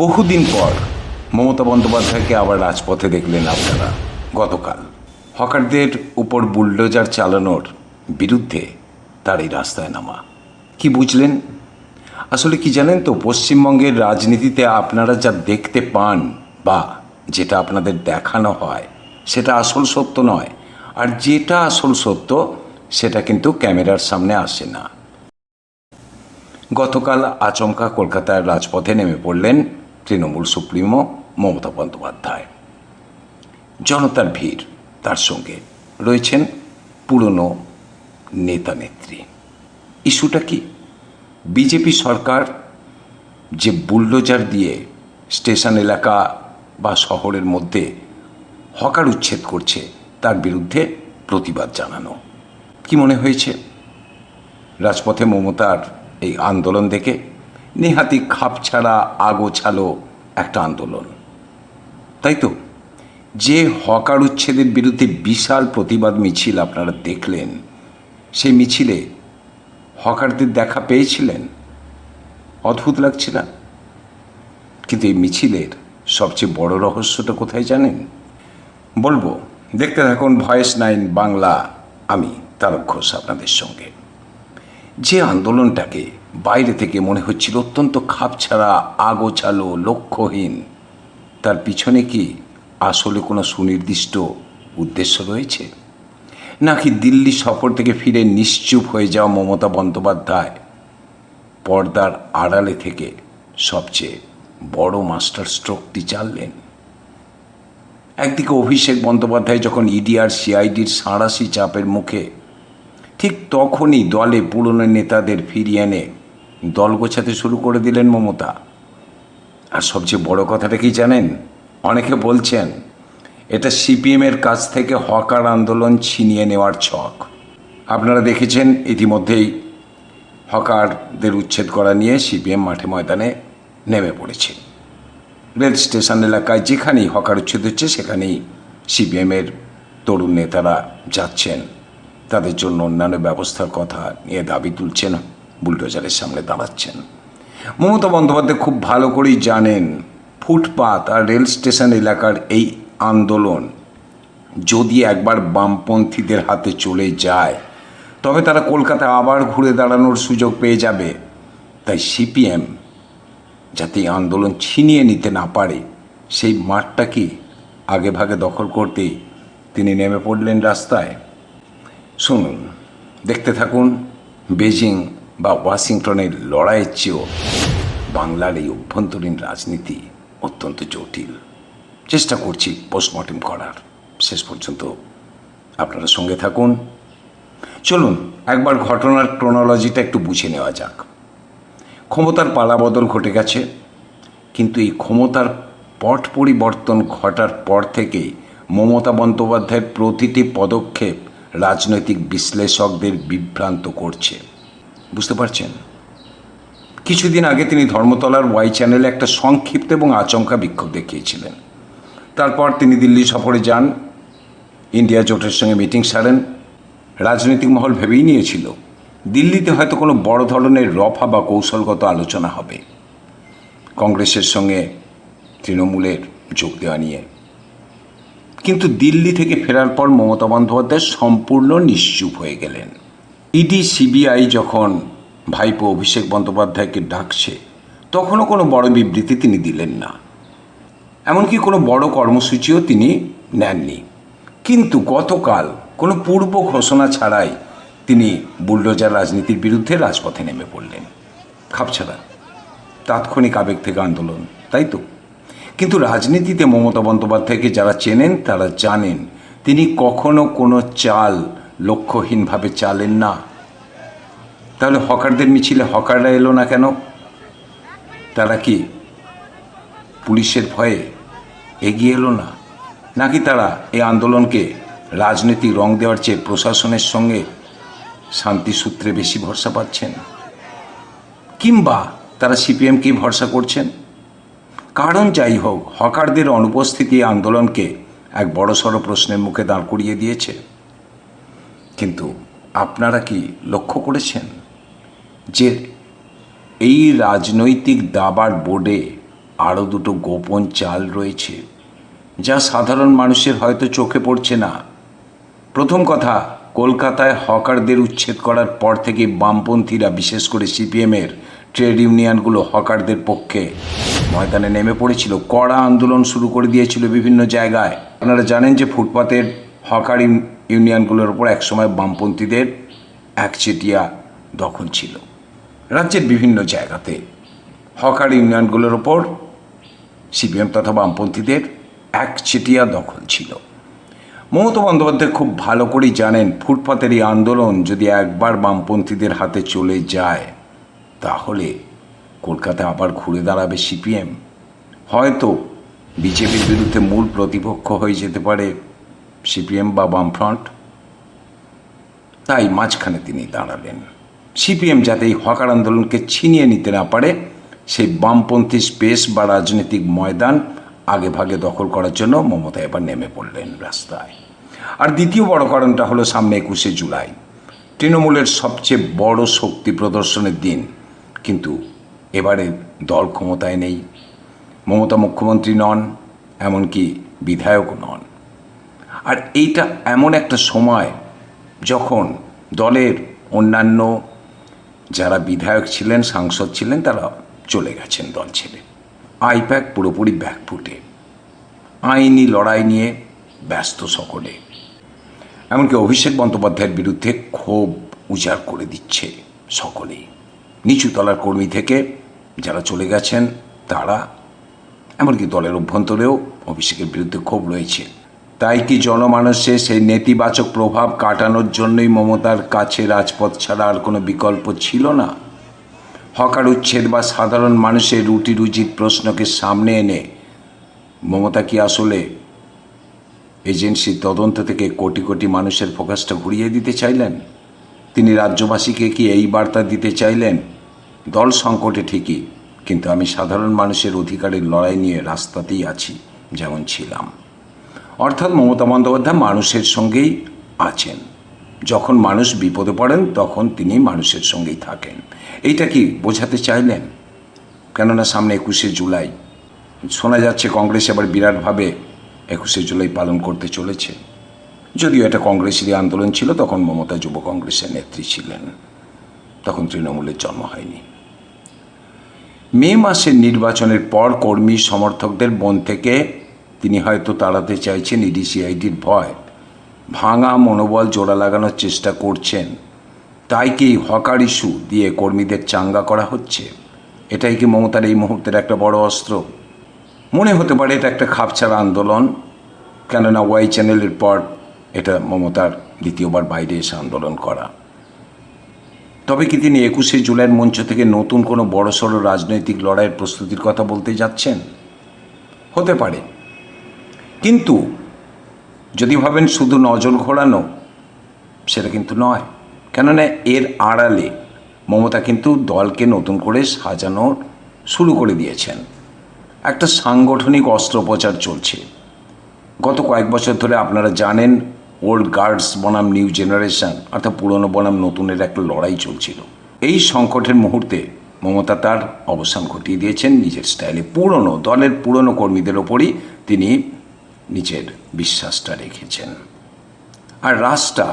বহুদিন পর মমতা বন্দ্যোপাধ্যায়কে আবার রাজপথে দেখলেন আপনারা। গতকাল হকারদের উপর বুলডোজার চালানোর বিরুদ্ধে তার এই রাস্তায় নামা। কি বুঝলেন? আসলে কি জানেন তো, পশ্চিমবঙ্গের রাজনীতিতে আপনারা যা দেখতে পান বা যেটা আপনাদের দেখানো হয় সেটা আসল সত্য নয়, আর যেটা আসল সত্য সেটা কিন্তু ক্যামেরার সামনে আসে না। গতকাল আচমকা কলকাতার রাজপথে নেমে পড়লেন তৃণমূল সুপ্রিমো মমতা বন্দ্যোপাধ্যায়। জনতার ভিড়, তার সঙ্গে রয়েছেন পুরনো নেতা নেত্রী। ইস্যুটা কি? বিজেপি সরকার যে বুলডোজার দিয়ে স্টেশন এলাকা বা শহরের মধ্যে হকার উচ্ছেদ করছে তার বিরুদ্ধে প্রতিবাদ জানানো। কি মনে হয়েছে রাজপথে মমতার এই আন্দোলন দেখে? নেহাতি খাপছাড়া আগোছালো একটা আন্দোলন, তাই তো? যে হকার উচ্ছেদের বিরুদ্ধে বিশাল প্রতিবাদ মিছিল আপনারা দেখলেন, সেই মিছিলে হকারদের দেখা পেয়েছিলেন? অদ্ভুত লাগছে না? কিন্তু এই মিছিলের সবচেয়ে বড় রহস্যটা কোথায় জানেন? বলবো, দেখতে থাকুন ভয়েস 9 বাংলা। আমি তারক ঘোষ আপনাদের সঙ্গে। যে আন্দোলনটাকে বাইরে থেকে মনে হচ্ছিল অত্যন্ত খাপছাড়া, আগোছালো, লক্ষ্যহীন, তার পিছনে কি আসলে কোনো সুনির্দিষ্ট উদ্দেশ্য রয়েছে? নাকি দিল্লি সফর থেকে ফিরে নিশ্চুপ হয়ে যাওয়া মমতা বন্দ্যোপাধ্যায় পর্দার আড়ালে থেকে সবচেয়ে বড় মাস্টার স্ট্রোকটি চাললেন? একদিকে অভিষেক বন্দ্যোপাধ্যায় যখন ইডি আর সিআইডির সাঁড়াশি চাপের মুখে, ঠিক তখনই দলে পুরনো নেতাদের ফিরিয়ে এনে দল গোছাতে শুরু করে দিলেন মমতা। আর সবচেয়ে বড় কথাটা কি জানেন? অনেকে বলছেন এটা সিপিএমের কাছ থেকে হকার আন্দোলন ছিনিয়ে নেওয়ার ছক। আপনারা দেখেছেন ইতিমধ্যেই হকারদের উচ্ছেদ করা নিয়ে সিপিএম মাঠে ময়দানে নেমে পড়েছে। রেল স্টেশন এলাকায় যেখানেই হকার উচ্ছেদ হচ্ছে সেখানেই সিপিএমের তরুণ নেতারা যাচ্ছেন, তাদের জন্য অন্যান্য ব্যবস্থার কথা নিয়ে দাবি তুলছেন, বুলডোজারের সামনে দাঁড়াচ্ছেন। মমতা বন্দ্যোপাধ্যায় খুব ভালো করেই জানেন ফুটপাত আর রেল স্টেশন এলাকার এই আন্দোলন যদি একবার বামপন্থীদের হাতে চলে যায় তবে তারা কলকাতা আবার ঘুরে দাঁড়ানোর সুযোগ পেয়ে যাবে। তাই সিপিএম যাতে এই আন্দোলন ছিনিয়ে নিতে না পারে সেই মাঠটা কি আগে ভাগে দখল করতেই তিনি নেমে পড়লেন রাস্তায়। শুনুন, দেখতে থাকুন। বেজিং বা ওয়াশিংটনের লড়াইয়ের চেয়েও বাংলার এই অভ্যন্তরীণ রাজনীতি অত্যন্ত জটিল। চেষ্টা করছি পোস্টমর্টেম করার। শেষ পর্যন্ত আপনারা সঙ্গে থাকুন। চলুন একবার ঘটনার ক্রোনোলজিটা একটু বুঝে নেওয়া যাক। ক্ষমতার পালাবদল ঘটে গেছে, কিন্তু এই ক্ষমতার পট পরিবর্তন ঘটার পর থেকেই মমতা বন্দ্যোপাধ্যায়ের প্রতিটি পদক্ষেপ রাজনৈতিক বিশ্লেষকদের বিভ্রান্ত করছে। বুঝতে পারছেন? কিছুদিন আগে তিনি ধর্মতলার ওয়াই চ্যানেলে একটা সংক্ষিপ্ত এবং আচমকা বিক্ষোভ দেখিয়েছিলেন। তারপর তিনি দিল্লি সফরে যান, ইন্ডিয়া জোটের সঙ্গে মিটিং সারেন। রাজনৈতিক মহল ভেবেই নিয়েছিল দিল্লিতে হয়তো কোনো বড় ধরনের রফা বা কৌশলগত আলোচনা হবে কংগ্রেসের সঙ্গে তৃণমূলের যোগ দেওয়া নিয়ে। কিন্তু দিল্লি থেকে ফেরার পর মমতা বন্দ্যোপাধ্যায় সম্পূর্ণ নিশ্চুপ হয়ে গেলেন। ইডি সিবিআই যখন ভাইপো অভিষেক বন্দ্যোপাধ্যায়কে ডাকছে তখনও কোনো বড় বিবৃতি তিনি দিলেন না, এমনকি কোনো বড় কর্মসূচিও তিনি নেননি। কিন্তু গতকাল কোনো পূর্ব ঘোষণা ছাড়াই তিনি বুলডোজার রাজনীতির বিরুদ্ধে রাজপথে নেমে পড়লেন। খাপছাড়া, তাৎক্ষণিক আবেগ থেকে আন্দোলন, তাই তো? কিন্তু রাজনীতিতে মমতা বন্দ্যোপাধ্যায়কে যারা চেনেন তারা জানেন তিনি কখনো কোনো চাল লক্ষ্যহীনভাবে চালেন না। তাহলে হকারদের মিছিলে হকাররা এলো না কেন? তারা কি পুলিশের ভয়ে এগিয়ে এলো না? নাকি তারা এই আন্দোলনকে রাজনৈতিক রং দেওয়ার চেয়ে প্রশাসনের সঙ্গে শান্তি সূত্রে বেশি ভরসা পাচ্ছেন? কিংবা তারা সিপিএমকেই ভরসা করছেন? কারণ যাই হোক, হকারদের অনুপস্থিতি আন্দোলনকে এক বড়সড় প্রশ্নের মুখে দাঁড় করিয়ে দিয়েছে। কিন্তু আপনারা কি লক্ষ্য করেছেন যে এই রাজনৈতিক দাবার বোর্ডে আরও দুটো গোপন চাল রয়েছে, যা সাধারণ মানুষের হয়তো চোখে পড়ছে না। প্রথম কথা, কলকাতায় হকারদের উচ্ছেদ করার পর থেকে বামপন্থীরা, বিশেষ করে সিপিএমের ট্রেড ইউনিয়নগুলো হকারদের পক্ষে ময়দানে নেমে পড়েছিল, কড়া আন্দোলন শুরু করে দিয়েছিল বিভিন্ন জায়গায়। আপনারা জানেন যে ফুটপাতের হকার ইউনিয়নগুলোর ওপর একসময় বামপন্থীদের একচেটিয়া দখল ছিল। রাজ্যের বিভিন্ন জায়গাতে হকার ইউনিয়নগুলোর ওপর সিপিএম তথা বামপন্থীদের একচেটিয়া দখল ছিল। মমতা বন্দ্যোপাধ্যায় খুব ভালো করেই জানেন, ফুটপাতের এই আন্দোলন যদি একবার বামপন্থীদের হাতে চলে যায়, তাহলে কলকাতায় আবার ঘুরে দাঁড়াবে সিপিএম। হয়তো বিজেপির বিরুদ্ধে মূল প্রতিপক্ষ হয়ে যেতে পারে সিপিএম বা বামফ্রন্ট। তাই মাঝখানে তিনি দাঁড়ালেন। সিপিএম যাতে এই হকার আন্দোলনকে ছিনিয়ে নিতে না পারে, সেই বামপন্থী স্পেস বা রাজনৈতিক ময়দান আগে ভাগে দখল করার জন্য মমতা এবার নেমে পড়লেন রাস্তায়। আর দ্বিতীয় বড় কারণটা হলো সামনে 21শে জুলাই, তৃণমূলের সবচেয়ে বড় শক্তি প্রদর্শনের দিন। কিন্তু এবারে দল ক্ষমতায় নেই, মমতা মুখ্যমন্ত্রী নন, এমনকি বিধায়কও নন। আর এইটা এমন একটা সময় যখন দলের অন্যান্য যারা বিধায়ক ছিলেন, সাংসদ ছিলেন, তারা চলে গেছেন দল ছেড়ে। আইপ্যাক পুরোপুরি ব্যাকফুটে, আইনি লড়াই নিয়ে ব্যস্ত সকলে। এমনকি অভিষেক বন্দ্যোপাধ্যায়ের বিরুদ্ধে ক্ষোভ উজাড় করে দিচ্ছে সকলেই, নিচু তলার কর্মী থেকে যারা চলে গেছেন তারা, এমনকি দলের অভ্যন্তরেও অভিষেকের বিরুদ্ধে ক্ষোভ রয়েছে। তাই কি জনমানসে সেই নেতিবাচক প্রভাব কাটানোর জন্যই মমতার কাছে রাজপথ ছাড়া আর কোনো বিকল্প ছিল না? হকার উচ্ছেদ বা সাধারণ মানুষের রুটি রুজির প্রশ্নকে সামনে এনে মমতা কি আসলে এজেন্সির তদন্ত থেকে কোটি কোটি মানুষের ফোকাসটা ঘুরিয়ে দিতে চাইলেন? তিনি রাজ্যবাসীকে কি এই বার্তা দিতে চাইলেন, দল সংকটে ঠিকই, কিন্তু আমি সাধারণ মানুষের অধিকারের লড়াই নিয়ে রাস্তাতেই আছি যেমন ছিলাম? অর্থাৎ মমতা বন্দ্যোপাধ্যায় মানুষের সঙ্গেই আছেন, যখন মানুষ বিপদে পড়েন তখন তিনি মানুষের সঙ্গেই থাকেন। এইটা কি বোঝাতে চাইলেন? কেননা সামনে 21শে জুলাই, শোনা যাচ্ছে কংগ্রেস এবার বিরাটভাবে 21শে জুলাই পালন করতে চলেছে। যদিও এটা কংগ্রেসেরই আন্দোলন ছিল, তখন মমতা যুব কংগ্রেসের নেত্রী ছিলেন, তখন তৃণমূলের জন্ম হয়নি। মে মাসের নির্বাচনের পর কর্মী সমর্থকদের বন থেকে তিনি হয়তো তাড়াতে চাইছেন ইডিসিআইডির ভয়, ভাঙা মনোবল জোড়া লাগানোর চেষ্টা করছেন। তাই কি হকার ইস্যু দিয়ে কর্মীদের চাঙ্গা করা হচ্ছে? এটাই কি মমতার এই মুহূর্তের একটা বড় অস্ত্র? মনে হতে পারে এটা একটা খাপছাড়া আন্দোলন, কেননা ওয়াই চ্যানেলের পর এটা মমতার দ্বিতীয়বার বাইরে এসে আন্দোলন করা। তবে কি তিনি 21শে জুলাইয়ের মঞ্চ থেকে নতুন কোনো বড়সড় রাজনৈতিক লড়াইয়ের প্রস্তুতির কথা বলতে যাচ্ছেন? হতে পারে, কিন্তু যদি ভাবেন শুধু নজর ঘোরানো, সেটা কিন্তু নয়। কেননা এর আড়ালে মমতা কিন্তু দলকে নতুন করে সাজানো শুরু করে দিয়েছেন। একটা সাংগঠনিক অস্ত্রোপচার চলছে। গত কয়েক বছর ধরে আপনারা জানেন, ওল্ড গার্ডস বনাম নিউ জেনারেশন, অর্থাৎ পুরনো বনাম নতুনের একটা লড়াই চলছিল। এই সংকটের মুহূর্তে মমতা তার অবসান ঘটিয়ে দিয়েছেন নিজের স্টাইলে। দলের পুরনো কর্মীদের ওপরই তিনি নিজের বিশ্বাসটা রেখেছেন। আর রাজটা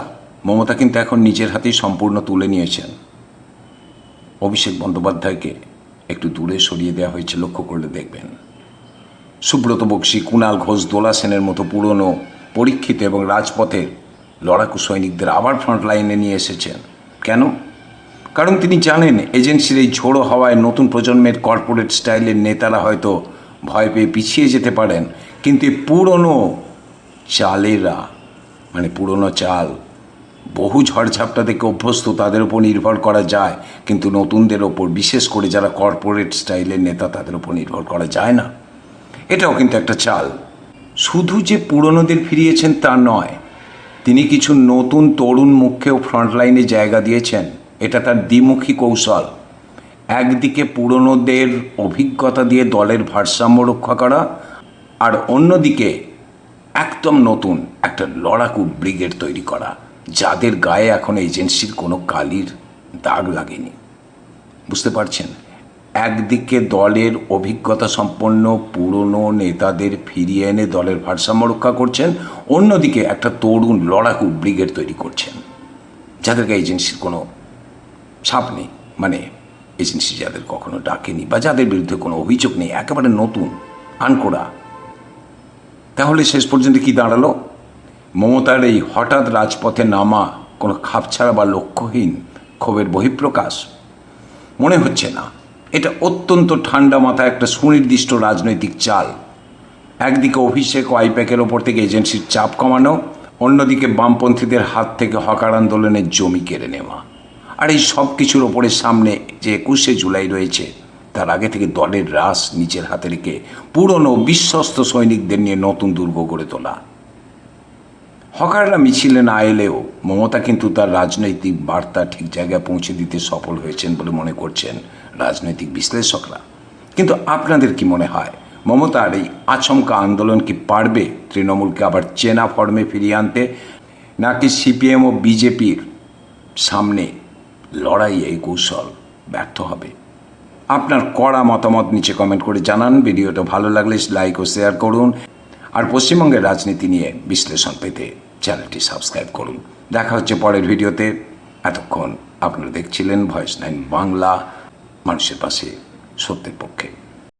মমতা কিন্তু এখন নিজের হাতেই সম্পূর্ণ তুলে নিয়েছেন। অভিষেক বন্দ্যোপাধ্যায়কে একটু দূরে সরিয়ে দেওয়া হয়েছে, লক্ষ্য করলে দেখবেন। সুব্রত বক্সী, কুণাল ঘোষ, দোলা সেনের মতো পুরনো পরীক্ষিত এবং রাজপথের লড়াকু সৈনিকদের আবার ফ্রন্ট লাইনে নিয়ে এসেছেন। কেন? কারণ তিনি জানেন এজেন্সির এই ঝোড়ো হওয়ায় নতুন প্রজন্মের কর্পোরেট স্টাইলের নেতারা হয়তো ভয় পেয়ে পিছিয়ে যেতে পারেন, কিন্তু পুরনো চালেরা, মানে পুরনো চাল, বহু ঝড়ঝাপটা থেকে অভ্যস্ত, তাদের ওপর নির্ভর করা যায়, কিন্তু নতুনদের ওপর, বিশেষ করে যারা কর্পোরেট স্টাইলের নেতা, তাদের ওপর নির্ভর করা যায় না। এটাও কিন্তু একটা চাল। শুধু যে পুরনোদের ফিরিয়েছেন তা নয়, তিনি কিছু নতুন তরুণ মুখকেও ফ্রন্টলাইনে জায়গা দিয়েছেন। এটা তার দ্বিমুখী কৌশল। একদিকে পুরনোদের অভিজ্ঞতা দিয়ে দলের ভারসাম্য রক্ষা করা, আর অন্যদিকে একদম নতুন একটা লড়াকু ব্রিগেড তৈরি করা, যাদের গায়ে এখন এজেন্সির কোনো কালির দাগ লাগেনি। বুঝতে পারছেন? একদিকে দলের অভিজ্ঞতা সম্পন্ন পুরনো নেতাদের ফিরিয়ে এনে দলের ভারসাম্য রক্ষা করছেন, অন্যদিকে একটা তরুণ লড়াকু ব্রিগেড তৈরি করছেন যাদেরকে এজেন্সির কোনো ছাপ নেই, মানে এজেন্সি যাদের কখনো ডাকেনি বা যাদের বিরুদ্ধে কোনো অভিযোগ নেই, একেবারে নতুন আনকোড়া। তাহলে শেষ পর্যন্ত কি দাঁড়ালো? মমতার এই হঠাৎ রাজপথে নামা কোনো খাপছাড়া বা লক্ষ্যহীন ক্ষোভের বহিঃপ্রকাশ? মনে হচ্ছে না। এটা অত্যন্ত ঠান্ডা মাথায় একটা সুনির্দিষ্ট রাজনৈতিক চাল। একদিকে অভিষেক ও আইপ্যাকের ওপর থেকে এজেন্সির চাপ কমানো, অন্যদিকে বামপন্থীদের হাত থেকে হকার আন্দোলনের জমি কেড়ে নেওয়া। আর এই সব কিছুর ওপরে সামনে যে 21শে জুলাই রয়েছে, তার আগে থেকে দলের রাস নিজের হাতে রেখে পুরনো বিশ্বস্ত সৈনিকদের নিয়ে নতুন দুর্গ গড়ে তোলা। হকাররা মিছিলে না এলেও মমতা কিন্তু তার রাজনৈতিক বার্তা ঠিক জায়গায় পৌঁছে দিতে সফল হয়েছেন বলে মনে করছেন রাজনৈতিক বিশ্লেষকরা। কিন্তু আপনাদের কি মনে হয়, মমতার এই আচমকা আন্দোলন কি পারবে তৃণমূলকে আবার চেনা ফর্মে ফিরিয়ে আনতে, নাকি সিপিএম ও বিজেপির সামনে লড়াই এই কৌশল ব্যর্থ হবে? আপনার কড়া মতামত নিচে কমেন্ট করে জানান। ভিডিওটা ভালো লাগলে লাইক ও শেয়ার করুন। আর পশ্চিমবঙ্গের রাজনীতি নিয়ে বিশ্লেষণ পেতে চ্যানেলটি সাবস্ক্রাইব করুন। দেখা হচ্ছে পরের ভিডিওতে। এতক্ষণ আপনারা দেখছিলেন ভয়েস 9 বাংলা, মানুষের পাশে, সত্যের পক্ষে।